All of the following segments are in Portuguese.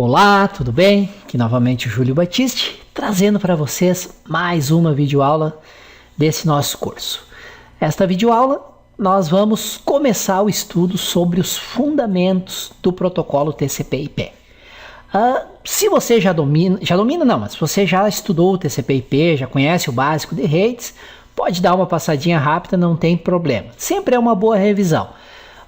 Olá, tudo bem? Aqui novamente o Júlio Batiste, trazendo para vocês mais uma videoaula desse nosso curso. Esta videoaula nós vamos começar o estudo sobre os fundamentos do protocolo TCP/IP. Se você mas se você já estudou o TCP/IP, já conhece o básico de redes, pode dar uma passadinha rápida, não tem problema. Sempre é uma boa revisão.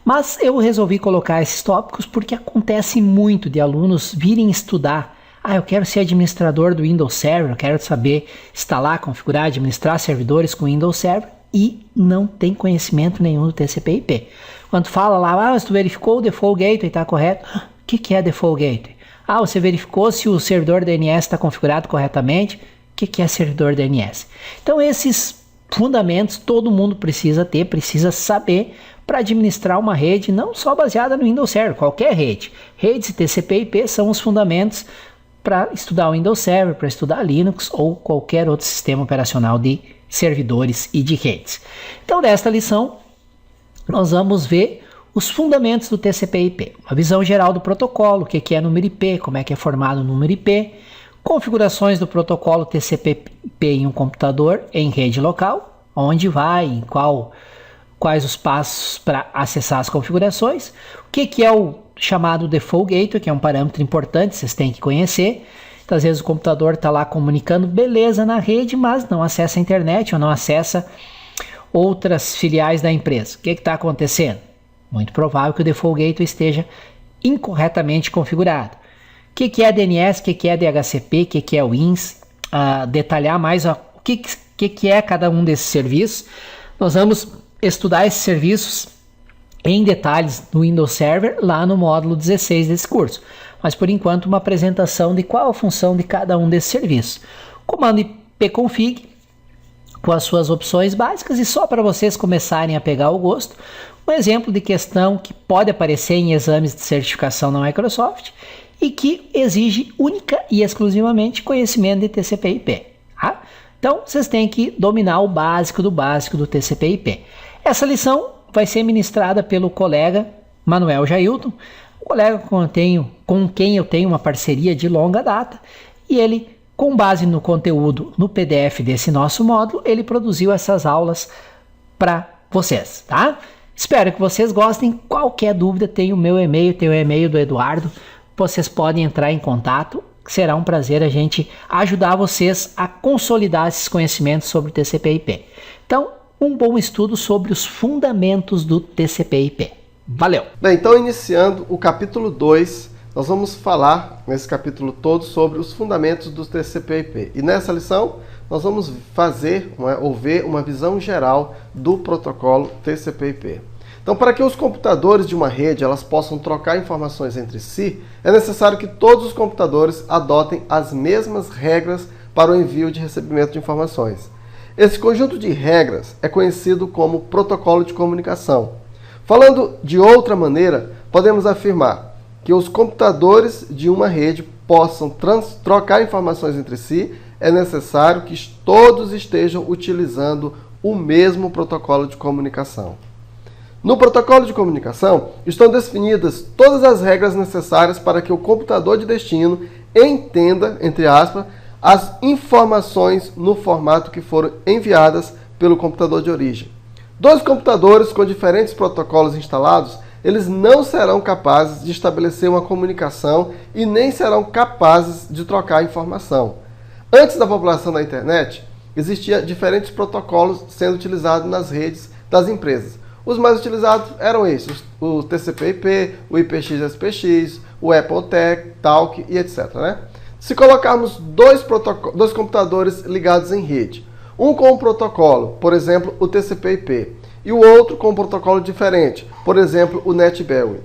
Mas eu resolvi colocar esses tópicos porque acontece muito de alunos virem estudar. Eu quero ser administrador do Windows Server, eu quero saber instalar, configurar, administrar servidores com Windows Server e não tem conhecimento nenhum do TCP/IP. Quando fala lá, mas tu verificou o Default Gateway, está correto? O que é Default Gateway? Você verificou se o servidor DNS está configurado corretamente? O que é servidor DNS? Então esses fundamentos todo mundo precisa ter, precisa saber para administrar uma rede não só baseada no Windows Server, qualquer rede. Redes e TCP/IP são os fundamentos para estudar o Windows Server, para estudar Linux ou qualquer outro sistema operacional de servidores e de redes. Então, nesta lição, nós vamos ver os fundamentos do TCP/IP, uma visão geral do protocolo, o que é número IP, como é que é formado o número IP, configurações do protocolo TCP/IP em um computador em rede local, onde vai, em quais os passos para acessar as configurações, o que é o chamado Default Gateway, que é um parâmetro importante, vocês têm que conhecer. Então, às vezes o computador está lá comunicando beleza na rede, mas não acessa a internet ou não acessa outras filiais da empresa. O que está acontecendo? Muito provável que o Default Gateway esteja incorretamente configurado. O que é DNS, o que é DHCP, o que é WINS, detalhar mais o que é cada um desses serviços. Nós vamos estudar esses serviços em detalhes no Windows Server lá no módulo 16 desse curso. Mas por enquanto uma apresentação de qual a função de cada um desses serviços. Comando ipconfig com as suas opções básicas e só para vocês começarem a pegar o gosto, um exemplo de questão que pode aparecer em exames de certificação na Microsoft e que exige única e exclusivamente conhecimento de TCP/IP. Tá? Então vocês têm que dominar o básico do TCP/IP. Essa lição vai ser ministrada pelo colega Manuel Jailton, um colega com quem eu tenho uma parceria de longa data, e ele, com base no conteúdo no PDF desse nosso módulo, ele produziu essas aulas para vocês, tá? Espero que vocês gostem. Qualquer dúvida, tem o meu e-mail, tem o e-mail do Eduardo, vocês podem entrar em contato. Será um prazer a gente ajudar vocês a consolidar esses conhecimentos sobre o TCP/IP. Então, um bom estudo sobre os fundamentos do TCP/IP. Valeu! Bem, então iniciando o capítulo 2, nós vamos falar nesse capítulo todo sobre os fundamentos do TCP/IP. E nessa lição, nós vamos fazer ou ver uma visão geral do protocolo TCP/IP. Então, para que os computadores de uma rede elas possam trocar informações entre si, é necessário que todos os computadores adotem as mesmas regras para o envio e recebimento de informações. Esse conjunto de regras é conhecido como protocolo de comunicação. Falando de outra maneira, podemos afirmar que os computadores de uma rede possam trocar informações entre si, é necessário que todos estejam utilizando o mesmo protocolo de comunicação. No protocolo de comunicação, estão definidas todas as regras necessárias para que o computador de destino entenda, entre aspas, as informações no formato que foram enviadas pelo computador de origem. Dois computadores com diferentes protocolos instalados, eles não serão capazes de estabelecer uma comunicação e nem serão capazes de trocar informação. Antes da população da internet, existiam diferentes protocolos sendo utilizados nas redes das empresas. Os mais utilizados eram esses, o TCP/IP, o IPX/SPX, o AppleTech, Talk e etc. Se colocarmos dois computadores ligados em rede, um com um protocolo, por exemplo, o TCP/IP, e o outro com um protocolo diferente, por exemplo, o NetBEWI.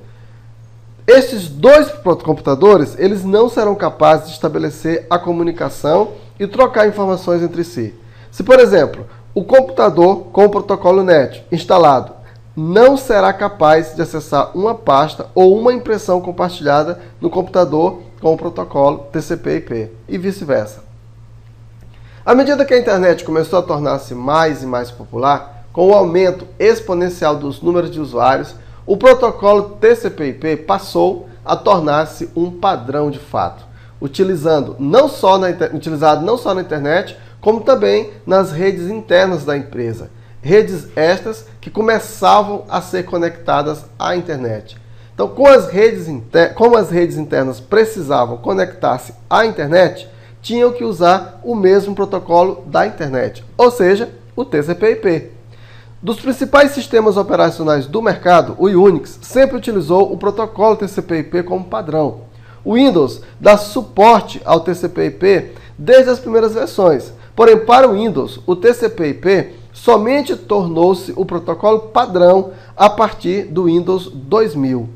Estes dois computadores, eles não serão capazes de estabelecer a comunicação e trocar informações entre si. Se, por exemplo, o computador com o protocolo NET instalado não será capaz de acessar uma pasta ou uma impressão compartilhada no computador com o protocolo TCP/IP e vice-versa. À medida que a internet começou a tornar-se mais e mais popular, com o aumento exponencial dos números de usuários, o protocolo TCP/IP passou a tornar-se um padrão de fato, utilizado não só na internet, como também nas redes internas da empresa. Redes estas que começavam a ser conectadas à internet. Então, como as redes internas precisavam conectar-se à internet, tinham que usar o mesmo protocolo da internet, ou seja, o TCP/IP. Dos principais sistemas operacionais do mercado, o Unix sempre utilizou o protocolo TCP/IP como padrão. O Windows dá suporte ao TCP/IP desde as primeiras versões, porém para o Windows, o TCP/IP somente tornou-se o protocolo padrão a partir do Windows 2000.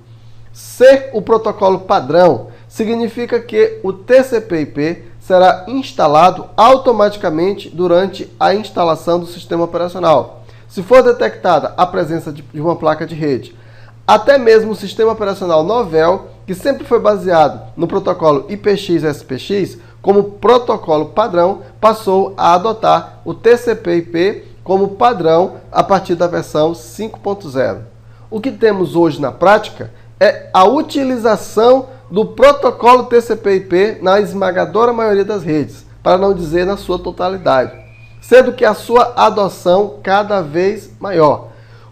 Ser o protocolo padrão significa que o TCP/IP será instalado automaticamente durante a instalação do sistema operacional, se for detectada a presença de uma placa de rede. Até mesmo o sistema operacional Novell, que sempre foi baseado no protocolo IPX-SPX como protocolo padrão, passou a adotar o TCP/IP como padrão a partir da versão 5.0. O que temos hoje na prática é a utilização do protocolo TCP/IP na esmagadora maioria das redes, para não dizer na sua totalidade, sendo que a sua adoção cada vez maior.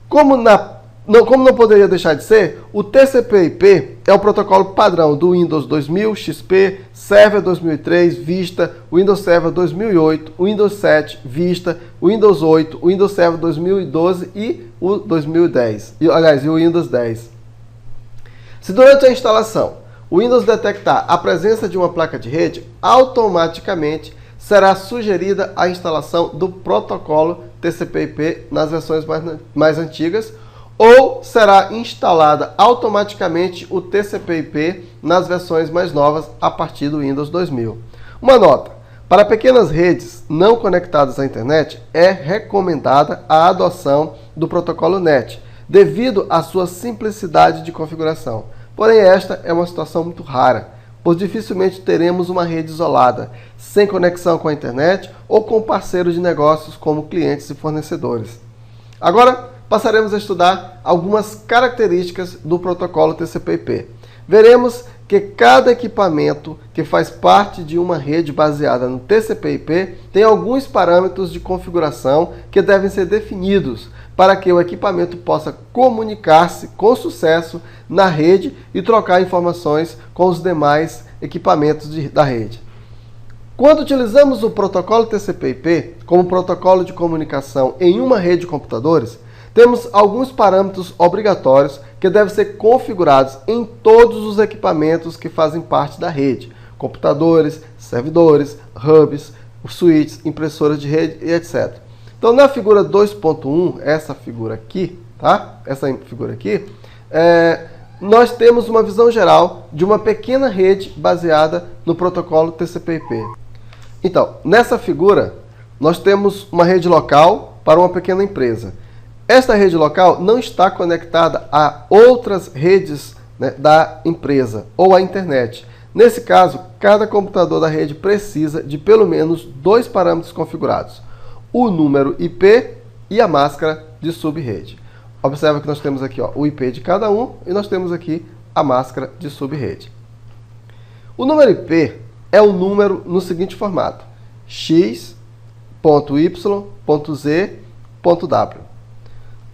Como não poderia deixar de ser, o TCP/IP é o protocolo padrão do Windows 2000, XP, Server 2003, Vista, Windows Server 2008, Windows 7, Vista, Windows 8, Windows Server 2012 e o 2010, e o Windows 10. Se durante a instalação o Windows detectar a presença de uma placa de rede, automaticamente será sugerida a instalação do protocolo TCP/IP nas versões mais antigas, ou será instalada automaticamente o TCP/IP nas versões mais novas a partir do Windows 2000. Uma nota: para pequenas redes não conectadas à internet, é recomendada a adoção do protocolo NET, devido à sua simplicidade de configuração. Porém, esta é uma situação muito rara, pois dificilmente teremos uma rede isolada, sem conexão com a internet ou com parceiros de negócios como clientes e fornecedores. Agora, passaremos a estudar algumas características do protocolo TCP/IP. Veremos que cada equipamento que faz parte de uma rede baseada no TCP/IP tem alguns parâmetros de configuração que devem ser definidos para que o equipamento possa comunicar-se com sucesso na rede e trocar informações com os demais equipamentos da rede. Quando utilizamos o protocolo TCP/IP como protocolo de comunicação em uma rede de computadores, temos alguns parâmetros obrigatórios que devem ser configurados em todos os equipamentos que fazem parte da rede: computadores, servidores, hubs, switches, impressoras de rede e etc. Então, na figura 2.1, essa figura aqui, nós temos uma visão geral de uma pequena rede baseada no protocolo TCP/IP. Então, nessa figura, nós temos uma rede local para uma pequena empresa. Esta rede local não está conectada a outras redes, da empresa ou à internet. Nesse caso, cada computador da rede precisa de pelo menos dois parâmetros configurados: o número IP e a máscara de subrede. Observa que nós temos aqui o IP de cada um e nós temos aqui a máscara de subrede. O número IP é um número no seguinte formato: x.y.z.w.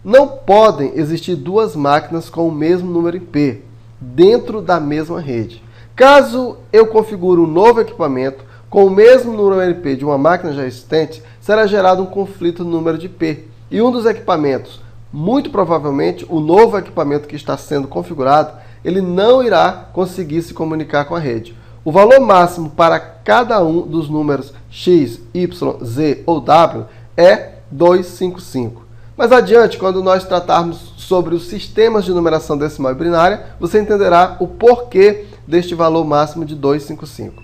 Não podem existir duas máquinas com o mesmo número IP dentro da mesma rede. Caso eu configure um novo equipamento com o mesmo número IP de uma máquina já existente, será gerado um conflito no número de IP. E um dos equipamentos, muito provavelmente o novo equipamento que está sendo configurado, ele não irá conseguir se comunicar com a rede. O valor máximo para cada um dos números X, Y, Z ou W é 255. Mais adiante, quando nós tratarmos sobre os sistemas de numeração decimal e binária, você entenderá o porquê deste valor máximo de 255.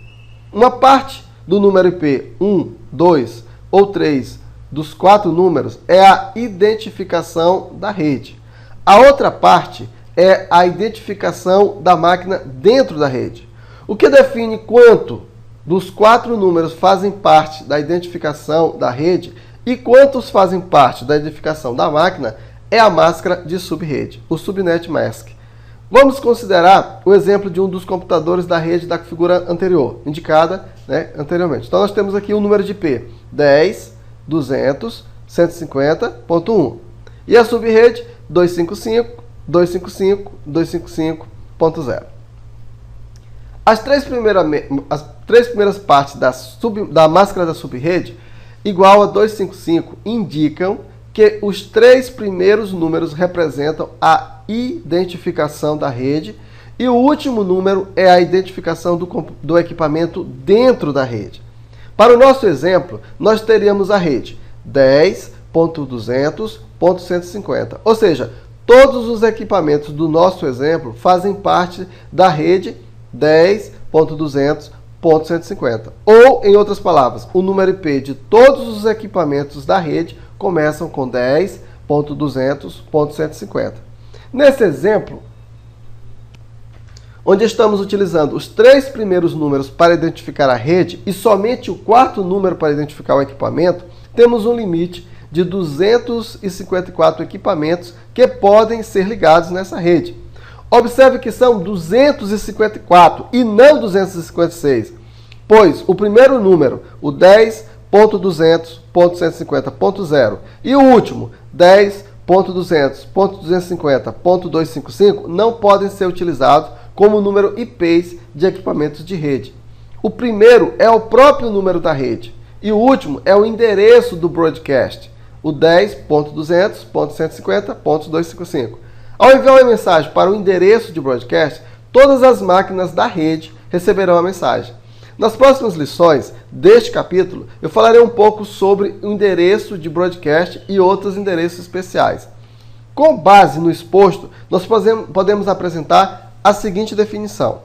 Uma parte do número IP 1, 2 ou 3 dos 4 números é a identificação da rede. A outra parte é a identificação da máquina dentro da rede. O que define quanto dos 4 números fazem parte da identificação da rede e quantos fazem parte da identificação da máquina é a máscara de subrede, o subnet mask. Vamos considerar o exemplo de um dos computadores da rede da figura anterior, indicada, né, anteriormente. Então nós temos aqui o número de IP 10.200.150.1 e a subrede 255.255.255.0. As três primeiras partes da máscara da subrede igual a 255 indicam que os três primeiros números representam a identificação da rede e o último número é a identificação do equipamento dentro da rede. Para o nosso exemplo, nós teríamos a rede 10.200.150, ou seja, todos os equipamentos do nosso exemplo fazem parte da rede 10.200.150. Ou, em outras palavras, o número IP de todos os equipamentos da rede começam com 10.200.150. Nesse exemplo, onde estamos utilizando os três primeiros números para identificar a rede e somente o quarto número para identificar o equipamento, temos um limite de 254 equipamentos que podem ser ligados nessa rede. Observe que são 254 e não 256, pois o primeiro número, o 10.200.150.0 e o último, 10.200.250.255 não podem ser utilizados como número IPs de equipamentos de rede. O primeiro é o próprio número da rede e o último é o endereço do broadcast, o 10.200.150.255. Ao enviar uma mensagem para o endereço de broadcast, todas as máquinas da rede receberão a mensagem. Nas próximas lições deste capítulo, eu falarei um pouco sobre o endereço de broadcast e outros endereços especiais. Com base no exposto, nós podemos apresentar a seguinte definição.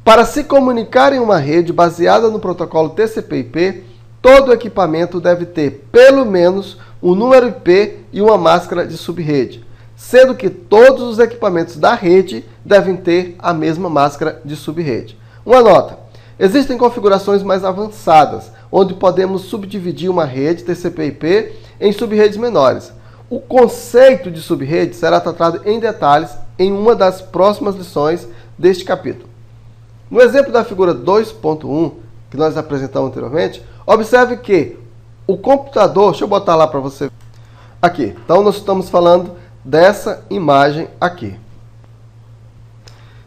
Para se comunicar em uma rede baseada no protocolo TCP/IP, todo equipamento deve ter pelo menos um número IP e uma máscara de subrede, sendo que todos os equipamentos da rede devem ter a mesma máscara de subrede. Uma nota: existem configurações mais avançadas, onde podemos subdividir uma rede TCP/IP em subredes menores. O conceito de subrede será tratado em detalhes em uma das próximas lições deste capítulo. No exemplo da figura 2.1, que nós apresentamos anteriormente, observe que o computador, deixa eu botar lá para você, aqui, então nós estamos falando dessa imagem aqui.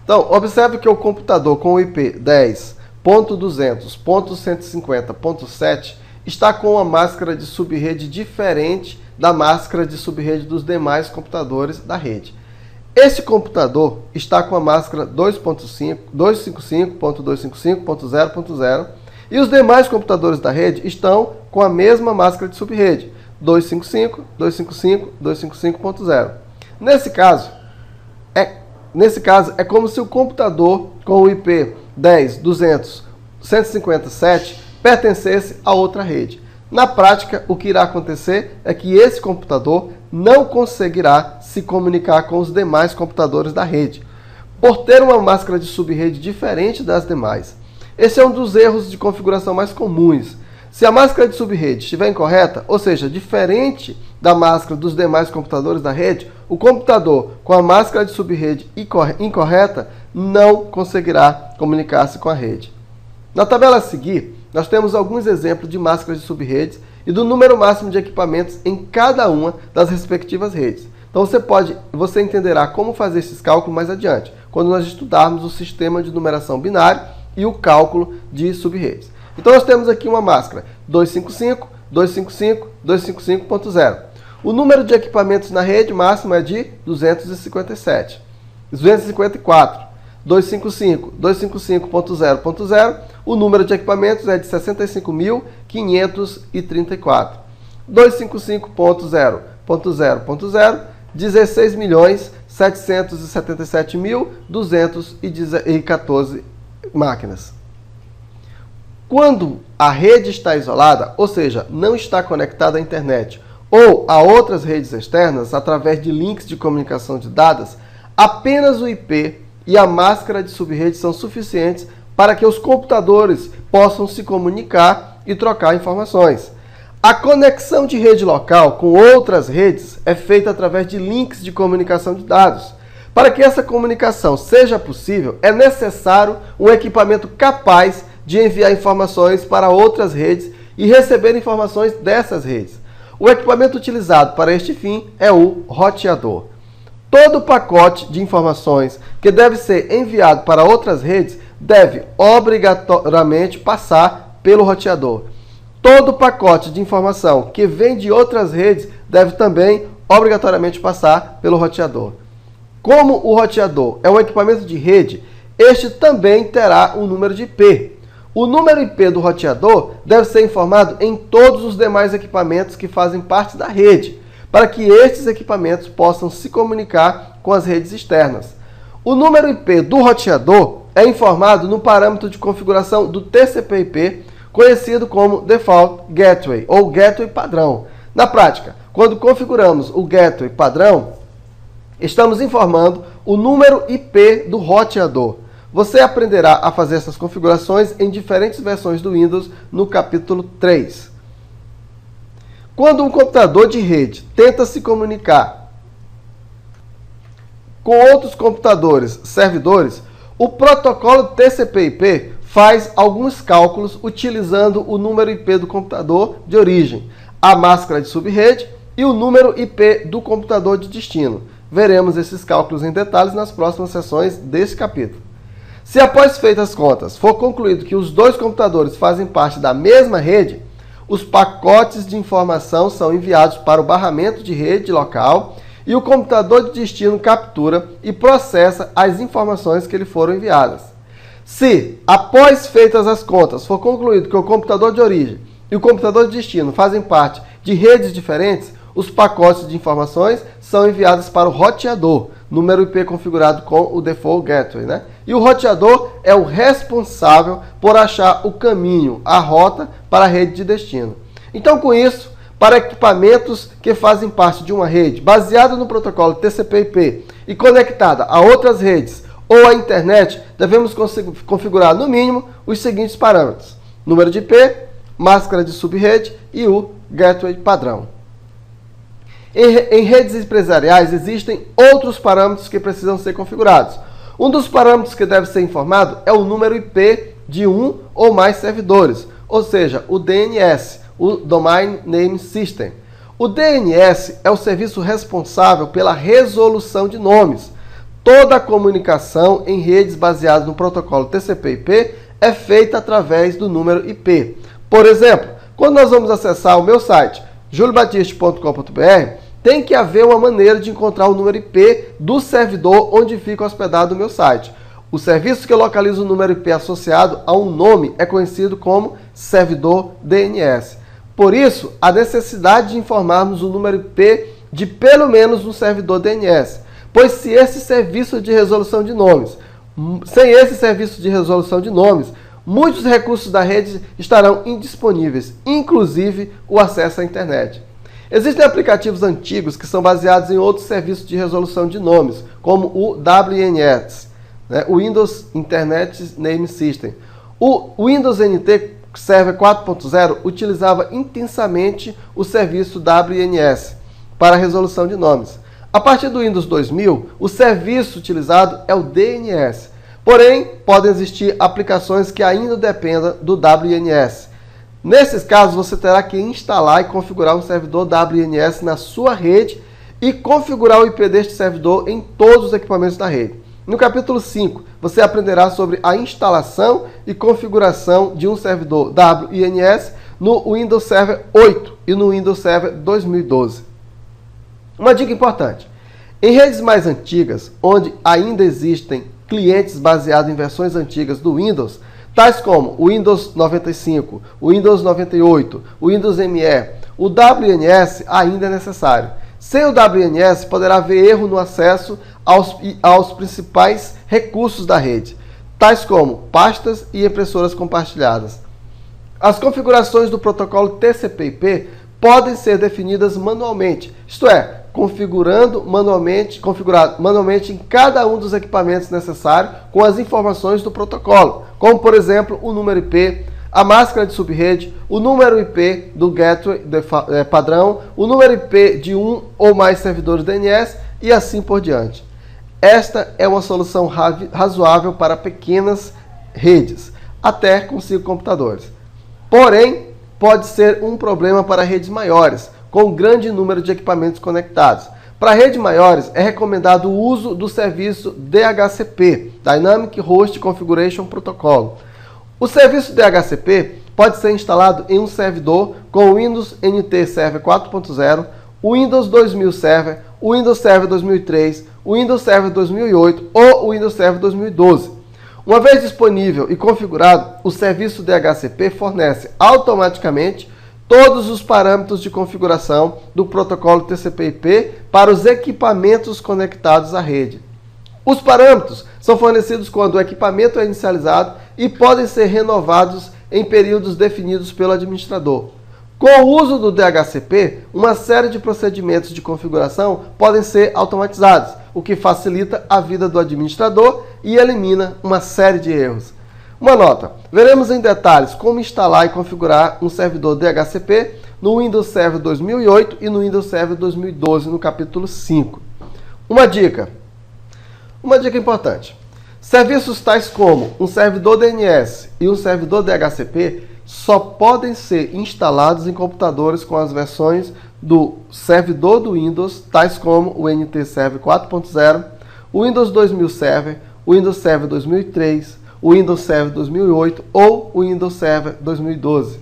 Então, observe que o computador com o IP 10.200.150.7 está com uma máscara de subrede diferente da máscara de subrede dos demais computadores da rede. Esse computador está com a máscara 255.255.0.0 e os demais computadores da rede estão com a mesma máscara de subrede, 255.255.255.0. Nesse caso, é como se o computador com o IP 10.200.157 pertencesse a outra rede. Na prática, o que irá acontecer é que esse computador não conseguirá se comunicar com os demais computadores da rede, por ter uma máscara de subrede diferente das demais. Esse é um dos erros de configuração mais comuns. Se a máscara de subrede estiver incorreta, ou seja, diferente da máscara dos demais computadores da rede, o computador com a máscara de subrede incorreta não conseguirá comunicar-se com a rede. Na tabela a seguir, nós temos alguns exemplos de máscaras de subredes e do número máximo de equipamentos em cada uma das respectivas redes. Então você entenderá como fazer esses cálculos mais adiante, quando nós estudarmos o sistema de numeração binário e o cálculo de subredes. Então nós temos aqui uma máscara 255.255.0. O número de equipamentos na rede máxima é de 254. 255.0.0, o número de equipamentos é de 65.534. 255.0.0.0, 16.777.214 máquinas. Quando a rede está isolada, ou seja, não está conectada à internet ou a outras redes externas através de links de comunicação de dados, apenas o IP e a máscara de subrede são suficientes para que os computadores possam se comunicar e trocar informações. A conexão de rede local com outras redes é feita através de links de comunicação de dados. Para que essa comunicação seja possível, é necessário um equipamento capaz de enviar informações para outras redes e receber informações dessas redes. O equipamento utilizado para este fim é o roteador. Todo pacote de informações que deve ser enviado para outras redes deve obrigatoriamente passar pelo roteador. Todo pacote de informação que vem de outras redes deve também obrigatoriamente passar pelo roteador. Como o roteador é um equipamento de rede, este também terá um número de IP. O número IP do roteador deve ser informado em todos os demais equipamentos que fazem parte da rede, para que estes equipamentos possam se comunicar com as redes externas. O número IP do roteador é informado no parâmetro de configuração do TCP/IP, conhecido como Default Gateway ou Gateway padrão. Na prática, quando configuramos o Gateway padrão, estamos informando o número IP do roteador. Você aprenderá a fazer essas configurações em diferentes versões do Windows no capítulo 3. Quando um computador de rede tenta se comunicar com outros computadores, servidores, o protocolo TCP/IP faz alguns cálculos utilizando o número IP do computador de origem, a máscara de subrede e o número IP do computador de destino. Veremos esses cálculos em detalhes nas próximas sessões desse capítulo. Se após feitas as contas for concluído que os dois computadores fazem parte da mesma rede, os pacotes de informação são enviados para o barramento de rede local e o computador de destino captura e processa as informações que lhe foram enviadas. Se, após feitas as contas, for concluído que o computador de origem e o computador de destino fazem parte de redes diferentes, os pacotes de informações são enviados para o roteador, número IP configurado com o Default Gateway, E o roteador é o responsável por achar o caminho, a rota para a rede de destino. Então, com isso, para equipamentos que fazem parte de uma rede baseada no protocolo TCP/IP e conectada a outras redes ou à internet, devemos configurar no mínimo os seguintes parâmetros: número de IP, máscara de subrede e o Gateway padrão. Em redes empresariais existem outros parâmetros que precisam ser configurados. Um dos parâmetros que deve ser informado é o número IP de um ou mais servidores, ou seja, o DNS, o Domain Name System. O DNS é o serviço responsável pela resolução de nomes. Toda a comunicação em redes baseadas no protocolo TCP/IP é feita através do número IP. Por exemplo, quando nós vamos acessar o meu site, juliobatiste.com.br, tem que haver uma maneira de encontrar o número IP do servidor onde fica hospedado o meu site. O serviço que localiza o número IP associado a um nome é conhecido como servidor DNS. Por isso, a necessidade de informarmos o número IP de pelo menos um servidor DNS, pois sem esse serviço de resolução de nomes, muitos recursos da rede estarão indisponíveis, inclusive o acesso à internet. Existem aplicativos antigos que são baseados em outros serviços de resolução de nomes, como o WNS, o Windows Internet Name System. O Windows NT Server 4.0 utilizava intensamente o serviço WNS para a resolução de nomes. A partir do Windows 2000, o serviço utilizado é o DNS. Porém, podem existir aplicações que ainda dependam do WNS. Nesses casos, você terá que instalar e configurar um servidor WNS na sua rede e configurar o IP deste servidor em todos os equipamentos da rede. No capítulo 5, você aprenderá sobre a instalação e configuração de um servidor WNS no Windows Server 8 e no Windows Server 2012. Uma dica importante: em redes mais antigas, onde ainda existem clientes baseados em versões antigas do Windows, tais como o Windows 95, o Windows 98, o Windows ME, o WNS ainda é necessário. Sem o WNS, poderá haver erro no acesso aos principais recursos da rede, tais como pastas e impressoras compartilhadas. As configurações do protocolo TCP/IP podem ser definidas manualmente, isto é, configurado manualmente em cada um dos equipamentos necessários com as informações do protocolo, como por exemplo o número IP, a máscara de subrede, o número IP do gateway padrão, o número IP de um ou mais servidores DNS e assim por diante. Esta é uma solução razoável para pequenas redes, até com 5 computadores. Porém, pode ser um problema para redes maiores, com um grande número de equipamentos conectados. Para redes maiores, é recomendado o uso do serviço DHCP, Dynamic Host Configuration Protocol. O serviço DHCP pode ser instalado em um servidor com o Windows NT Server 4.0, o Windows 2000 Server, o Windows Server 2003, o Windows Server 2008 ou o Windows Server 2012. Uma vez disponível e configurado, o serviço DHCP fornece automaticamente todos os parâmetros de configuração do protocolo TCP/IP para os equipamentos conectados à rede. Os parâmetros são fornecidos quando o equipamento é inicializado e podem ser renovados em períodos definidos pelo administrador. Com o uso do DHCP, uma série de procedimentos de configuração podem ser automatizados, o que facilita a vida do administrador e elimina uma série de erros. Uma nota: veremos em detalhes como instalar e configurar um servidor DHCP no Windows Server 2008 e no Windows Server 2012 no capítulo 5. Uma dica importante: serviços tais como um servidor DNS e um servidor DHCP só podem ser instalados em computadores com as versões do servidor do Windows, tais como o NT Server 4.0, o Windows 2000 Server, o Windows Server 2003, o Windows Server 2008 ou o Windows Server 2012.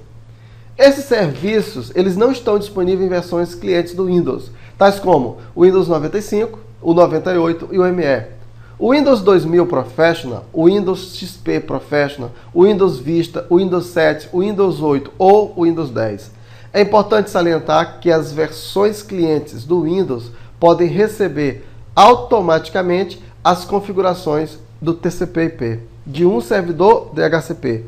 Esses serviços eles não estão disponíveis em versões clientes do Windows, tais como o Windows 95, o 98 e o ME. O Windows 2000 Professional, o Windows XP Professional, o Windows Vista, o Windows 7, o Windows 8 ou o Windows 10. É importante salientar que as versões clientes do Windows podem receber automaticamente as configurações do TCP/IP de um servidor DHCP.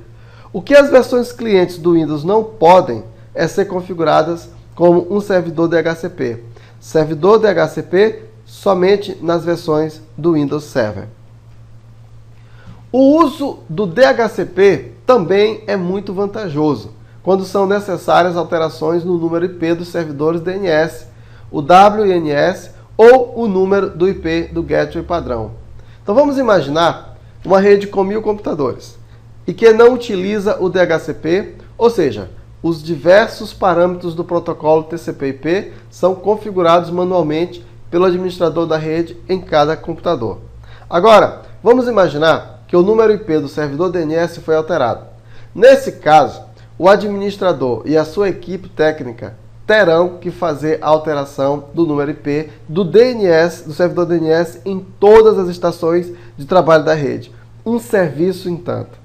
O que as versões clientes do Windows não podem é ser configuradas como um servidor DHCP. Servidor DHCP somente nas versões do Windows Server. O uso do DHCP também é muito vantajoso quando são necessárias alterações no número IP dos servidores DNS, o WNS ou o número do IP do gateway padrão. Então vamos imaginar uma rede com 1000 computadores e que não utiliza o DHCP, ou seja, os diversos parâmetros do protocolo TCP/IP são configurados manualmente pelo administrador da rede em cada computador. Agora, vamos imaginar que o número IP do servidor DNS foi alterado. Nesse caso, o administrador e a sua equipe técnica terão que fazer a alteração do número IP do DNS, do servidor DNS, em todas as estações de trabalho da rede. Um serviço, entanto.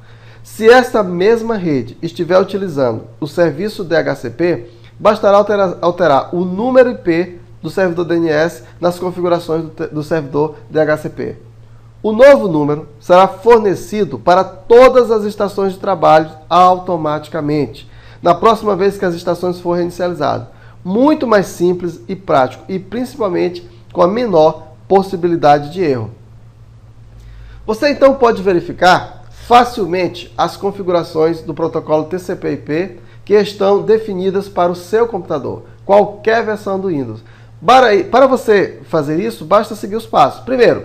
Se esta mesma rede estiver utilizando o serviço DHCP, bastará alterar o número IP do servidor DNS nas configurações do servidor DHCP. O novo número será fornecido para todas as estações de trabalho automaticamente, na próxima vez que as estações forem inicializadas. Muito mais simples e prático, e principalmente com a menor possibilidade de erro. Você então pode verificar facilmente as configurações do protocolo TCP/IP que estão definidas para o seu computador, qualquer versão do Windows. Para você fazer isso, basta seguir os passos. Primeiro,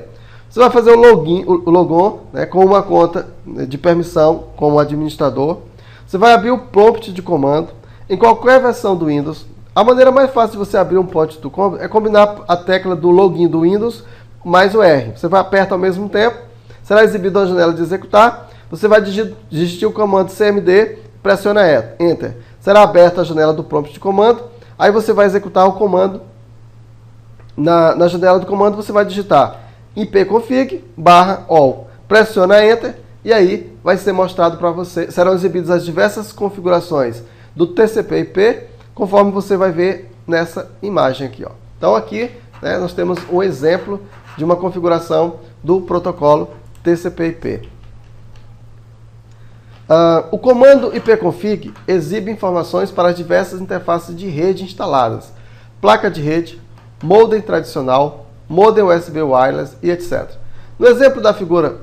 você vai fazer o logon, com uma conta de permissão como administrador. Você vai abrir o prompt de comando em qualquer versão do Windows. A maneira mais fácil de você abrir um prompt do comando é combinar a tecla do login do Windows mais o R. Você vai apertar ao mesmo tempo, será exibida uma janela de executar. Você vai digitar o comando cmd, pressiona Enter. Será aberta a janela do prompt de comando. Aí você vai executar o comando. Na janela do comando você vai digitar ipconfig/all. Pressiona Enter e aí vai ser mostrado para você, serão exibidas as diversas configurações do TCP/IP, conforme você vai ver nessa imagem aqui. Então aqui nós temos um exemplo de uma configuração do protocolo TCP/IP. O comando ipconfig exibe informações para as diversas interfaces de rede instaladas, placa de rede, modem tradicional, modem USB wireless e etc. No exemplo da figura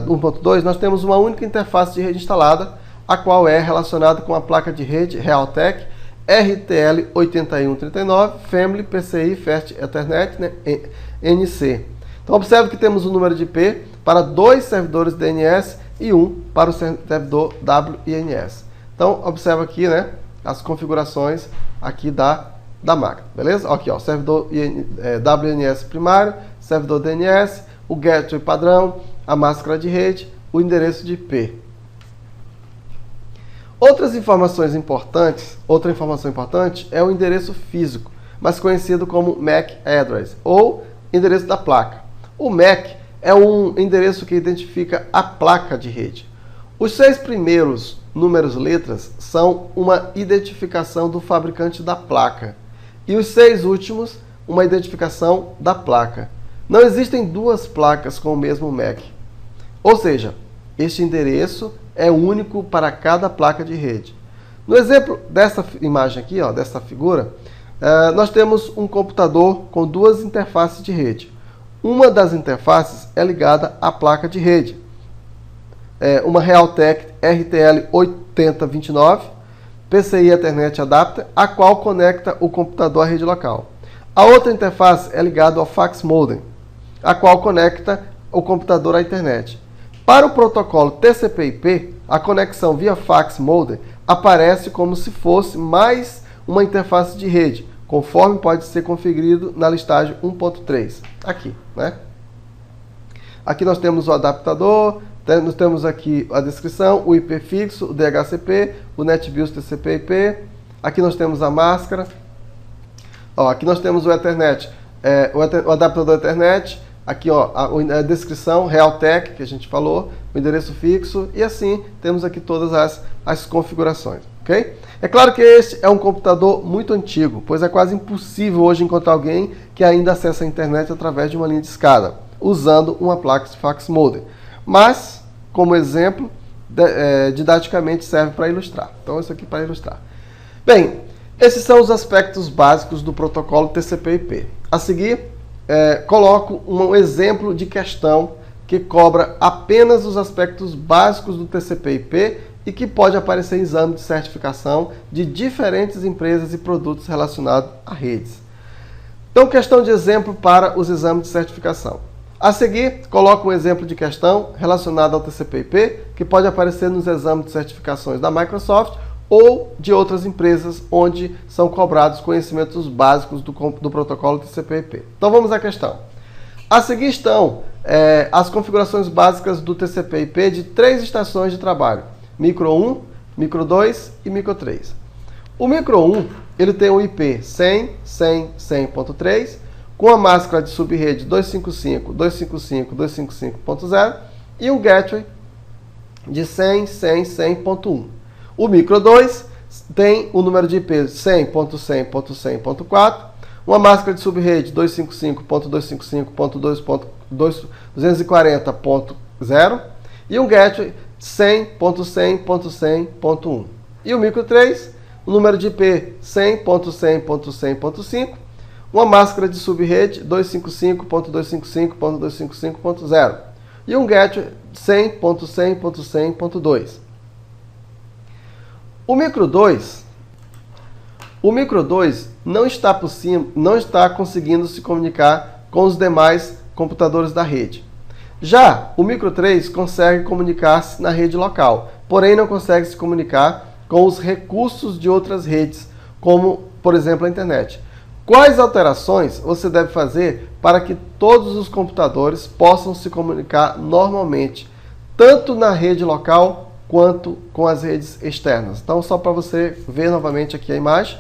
do 1.2, nós temos uma única interface de rede instalada, a qual é relacionada com a placa de rede Realtek RTL8139 Family PCI Fast Ethernet NC. Então observe que temos o número de IP para 2 servidores DNS e 1 para o servidor WINS. Então observe aqui, né, as configurações aqui da máquina, beleza? Aqui, ó, servidor WINS primário, servidor DNS, o gateway padrão, a máscara de rede, o endereço de IP. Outra informação importante é o endereço físico, mais conhecido como MAC address, ou endereço da placa. O MAC é um endereço que identifica a placa de rede. Os 6 primeiros números letras são uma identificação do fabricante da placa, e os 6 últimos, uma identificação da placa. Não existem 2 placas com o mesmo MAC. Ou seja, este endereço é único para cada placa de rede. No exemplo dessa imagem aqui, ó, dessa figura, nós temos um computador com 2 interfaces de rede. Uma das interfaces é ligada à placa de rede. Uma Realtek RTL 8029, PCI Ethernet Adapter, a qual conecta o computador à rede local. A outra interface é ligada ao fax modem, a qual conecta o computador à internet. Para o protocolo TCP/IP, a conexão via fax modem aparece como se fosse mais uma interface de rede, conforme pode ser configurado na listagem 1.3. Aqui, né? Aqui nós temos o adaptador, nós temos aqui a descrição, o IP fixo, o DHCP, o NetBIOS TCP/IP. Aqui nós temos a máscara. Ó, aqui nós temos o Ethernet, o adaptador Ethernet. Aqui, ó, a descrição, Realtek, que a gente falou, o endereço fixo, e assim temos aqui todas as configurações, ok? É claro que este é um computador muito antigo, pois é quase impossível hoje encontrar alguém que ainda acessa a internet através de uma linha de escada, usando uma placa de fax modem. Mas, como exemplo, didaticamente serve para ilustrar. Então, isso aqui para ilustrar. Bem, esses são os aspectos básicos do protocolo TCP/IP. A seguir, coloco um exemplo de questão que cobra apenas os aspectos básicos do TCP/IP e que pode aparecer em exame de certificação de diferentes empresas e produtos relacionados a redes. Então, questão de exemplo para os exames de certificação. A seguir, coloco um exemplo de questão relacionada ao TCP/IP que pode aparecer nos exames de certificações da Microsoft ou de outras empresas onde são cobrados conhecimentos básicos do protocolo TCP/IP. Então vamos à questão. A seguir estão as configurações básicas do TCP/IP de 3 estações de trabalho: Micro 1, Micro 2 e Micro 3. O Micro 1 ele tem o IP 100, 100, 100.3 com a máscara de subrede 255, 255, 255.0 e um gateway de 100, 100, 100.1. O Micro 2 tem o número de IP 100.100.100.4, uma máscara de subrede 255.255.240.0 e um gateway 100.100.100.1. E o Micro 3, o número de IP 100.100.100.5, uma máscara de subrede 255.255.255.0 e um gateway 100.100.100.2. O Micro 2 não está conseguindo se comunicar com os demais computadores da rede. Já o Micro 3 consegue comunicar-se na rede local, porém não consegue se comunicar com os recursos de outras redes, como, por exemplo, a internet. Quais alterações você deve fazer para que todos os computadores possam se comunicar normalmente, tanto na rede local quanto com as redes externas? Então, só para você ver novamente aqui a imagem.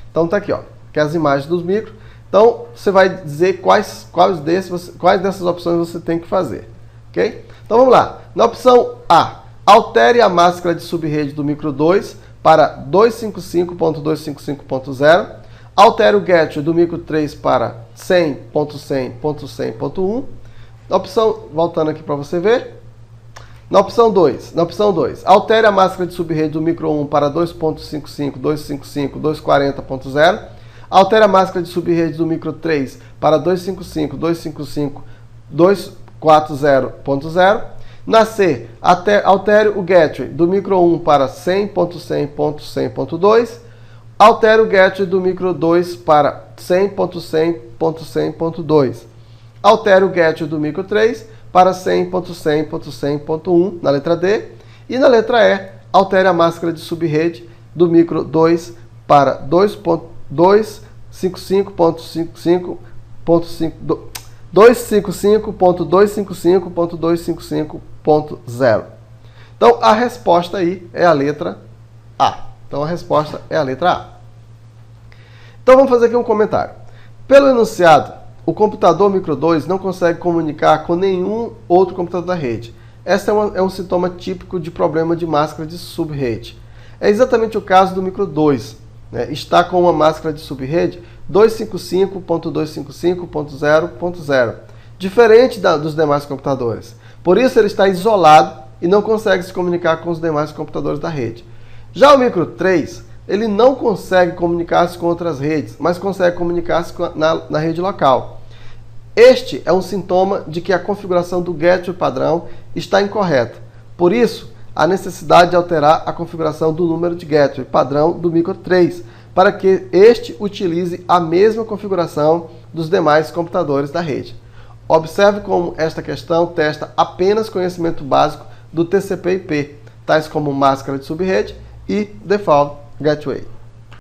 Então, tá aqui, ó, que é as imagens dos micros. Então, você vai dizer quais dessas opções você tem que fazer, ok? Então, vamos lá. Na opção A, altere a máscara de subrede do Micro 2 para 255.255.0. Altere o gateway do Micro 3 para 100.100.100.1. Na opção, voltando aqui para você ver. Na opção 2, altere a máscara de subrede do Micro 1 para 2.55.255.240.0. Altere a máscara de subrede do Micro 3 para 255.255.240.0. Na C, altere o gateway do Micro 1 para 100.100.100.2. Altere o gateway do Micro 2 para 100.100.100.2. Altere o gateway do micro 3 para 100.100.100.1 na letra D. E na letra E, altere a máscara de subrede do micro 2 para 255.255.255.0. Então, a resposta aí é a letra A. Então, a resposta é a letra A. Então, vamos fazer aqui um comentário. Pelo enunciado, o computador micro 2 não consegue comunicar com nenhum outro computador da rede. Esse é um sintoma típico de problema de máscara de subrede. É exatamente o caso do micro 2. Né? Está com uma máscara de subrede 255.255.0.0, diferente dos demais computadores. Por isso, ele está isolado e não consegue se comunicar com os demais computadores da rede. Já o micro 3, ele não consegue comunicar-se com outras redes, mas consegue comunicar-se na rede local. Este é um sintoma de que a configuração do gateway padrão está incorreta. Por isso, há necessidade de alterar a configuração do número de gateway padrão do micro 3, para que este utilize a mesma configuração dos demais computadores da rede. Observe como esta questão testa apenas conhecimento básico do TCP/IP, tais como máscara de subrede e default gateway.